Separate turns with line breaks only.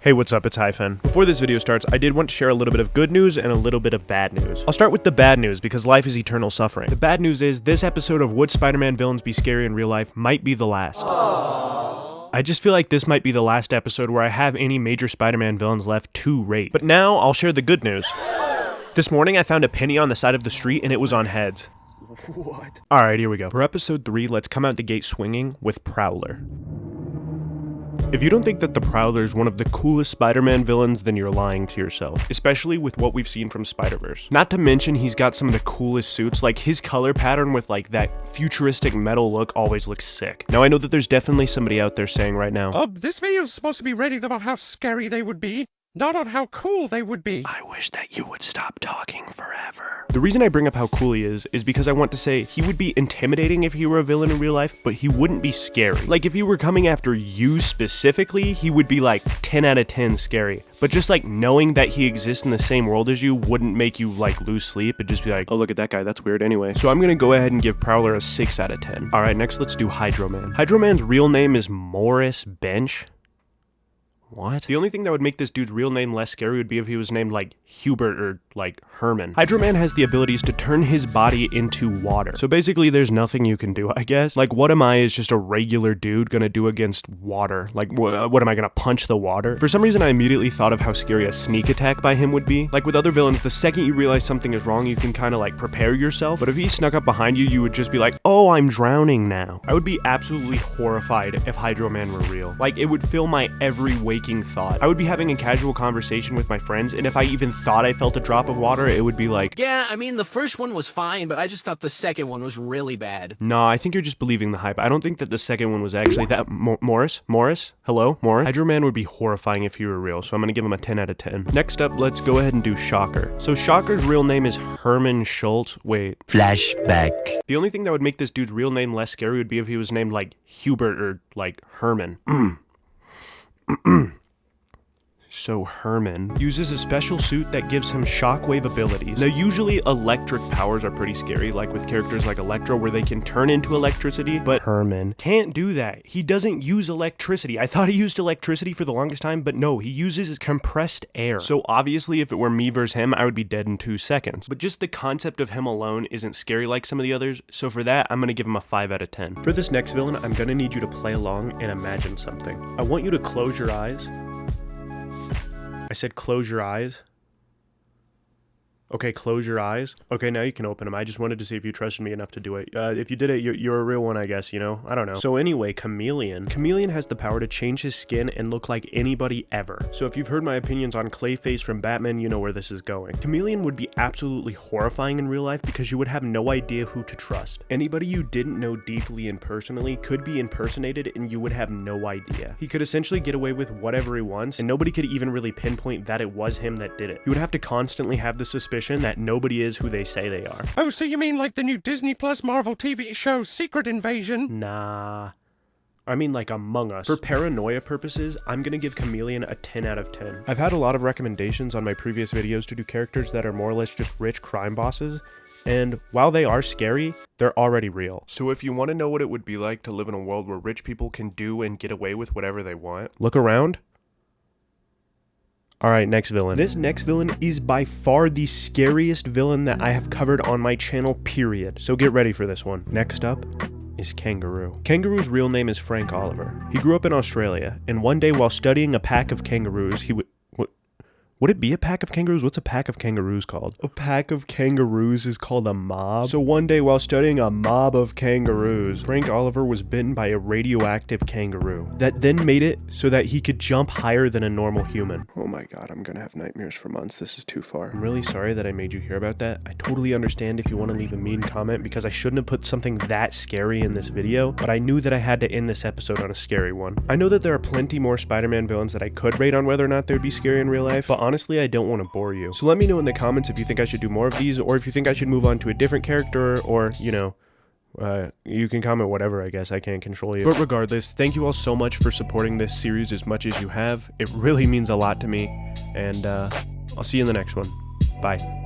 Hey, what's up? It's Hyphen. Before this video starts, I did want to share a little bit of good news and a little bit of bad news. I'll start with the bad news because life is eternal suffering. The bad news is this episode of Would Spider-Man Villains Be Scary in Real Life might be the last. Aww. I just feel like this might be the last episode where I have any major Spider-Man villains left to rate. But now I'll share the good news. This morning I found a penny on the side of the street and it was on heads. What? Alright, here we go. For episode 3, let's come out the gate swinging with Prowler. If you don't think that the Prowler is one of the coolest Spider-Man villains, then you're lying to yourself, especially with what we've seen from Spider-Verse. Not to mention he's got some of the coolest suits, like his color pattern with like that futuristic metal look always looks sick. Now I know that there's definitely somebody out there saying right now,
this video's supposed to be rating about how scary they would be, not on how cool they would be.
I wish that you would stop talking forever. The reason I bring up how cool he is because I want to say he would be intimidating if he were a villain in real life, but he wouldn't be scary. Like if he were coming after you specifically, he would be like 10 out of 10 scary. But just like knowing that he exists in the same world as you wouldn't make you like lose sleep. It'd just be like, oh, look at that guy, that's weird anyway. So I'm gonna go ahead and give Prowler a 6 out of 10. All right, next let's do Hydroman. Hydroman's real name is Morris Bench. What? The only thing that would make this dude's real name less scary would be if he was named like Hubert or like Herman. Hydroman has the abilities to turn his body into water. So basically there's nothing you can do, I guess. Like what am I as just a regular dude gonna do against water? Like what am I gonna punch the water? For some reason I immediately thought of how scary a sneak attack by him would be. Like with other villains, the second you realize something is wrong, you can kind of like prepare yourself. But if he snuck up behind you, you would just be like, oh, I'm drowning now. I would be absolutely horrified if Hydroman were real. Like it would fill my every waking thought. I would be having a casual conversation with my friends, and if I even thought I felt a drop of water, it would be like,
yeah, I mean, the first one was fine, but I just thought the second one was really bad.
No, I think you're just believing the hype. I don't think that the second one was actually that. Morris? Hello? Morris? Hydroman would be horrifying if he were real, so I'm gonna give him a 10 out of 10. Next up, let's go ahead and do Shocker. So Shocker's real name is Herman Schultz. Wait.
Flashback.
The only thing that would make this dude's real name less scary would be if he was named like Hubert or like Herman. So Herman uses a special suit that gives him shockwave abilities. Now usually electric powers are pretty scary, like with characters like Electro where they can turn into electricity, but Herman can't do that. He doesn't use electricity. I thought he used electricity for the longest time, but no, he uses compressed air. So obviously if it were me versus him, I would be dead in 2 seconds. But just the concept of him alone isn't scary like some of the others, so for that, I'm gonna give him a 5 out of 10. For this next villain, I'm gonna need you to play along and imagine something. I want you to close your eyes. I said close your eyes. Okay, close your eyes. Okay, now you can open them. I just wanted to see if you trusted me enough to do it. If you did it, you're a real one, I guess, you know? I don't know. So anyway, Chameleon. Chameleon has the power to change his skin and look like anybody ever. So if you've heard my opinions on Clayface from Batman, you know where this is going. Chameleon would be absolutely horrifying in real life because you would have no idea who to trust. Anybody you didn't know deeply and personally could be impersonated and you would have no idea. He could essentially get away with whatever he wants and nobody could even really pinpoint that it was him that did it. You would have to constantly have the suspicion that nobody is who they say they are.
Oh, so you mean like the new Disney Plus Marvel TV show Secret Invasion?
Nah. I mean like Among Us. For paranoia purposes, I'm gonna give Chameleon a 10 out of 10. I've had a lot of recommendations on my previous videos to do characters that are more or less just rich crime bosses, and while they are scary, they're already real. So if you want to know what it would be like to live in a world where rich people can do and get away with whatever they want, look around. Alright, next villain. This next villain is by far the scariest villain that I have covered on my channel, period. So get ready for this one. Next up is Kangaroo. Kangaroo's real name is Frank Oliver. He grew up in Australia, and one day while studying a pack of kangaroos, he would it be a pack of kangaroos? What's a pack of kangaroos called? A pack of kangaroos is called a mob. So one day while studying a mob of kangaroos, Frank Oliver was bitten by a radioactive kangaroo that then made it so that he could jump higher than a normal human. Oh my god, I'm gonna have nightmares for months. This is too far. I'm really sorry that I made you hear about that. I totally understand if you want to leave a mean comment because I shouldn't have put something that scary in this video, but I knew that I had to end this episode on a scary one. I know that there are plenty more Spider-Man villains that I could rate on whether or not they'd be scary in real life, but honestly, I don't want to bore you. So let me know in the comments if you think I should do more of these, or if you think I should move on to a different character, or, you know, you can comment whatever, I guess. I can't control you. But regardless, thank you all so much for supporting this series as much as you have. It really means a lot to me, and I'll see you in the next one. Bye.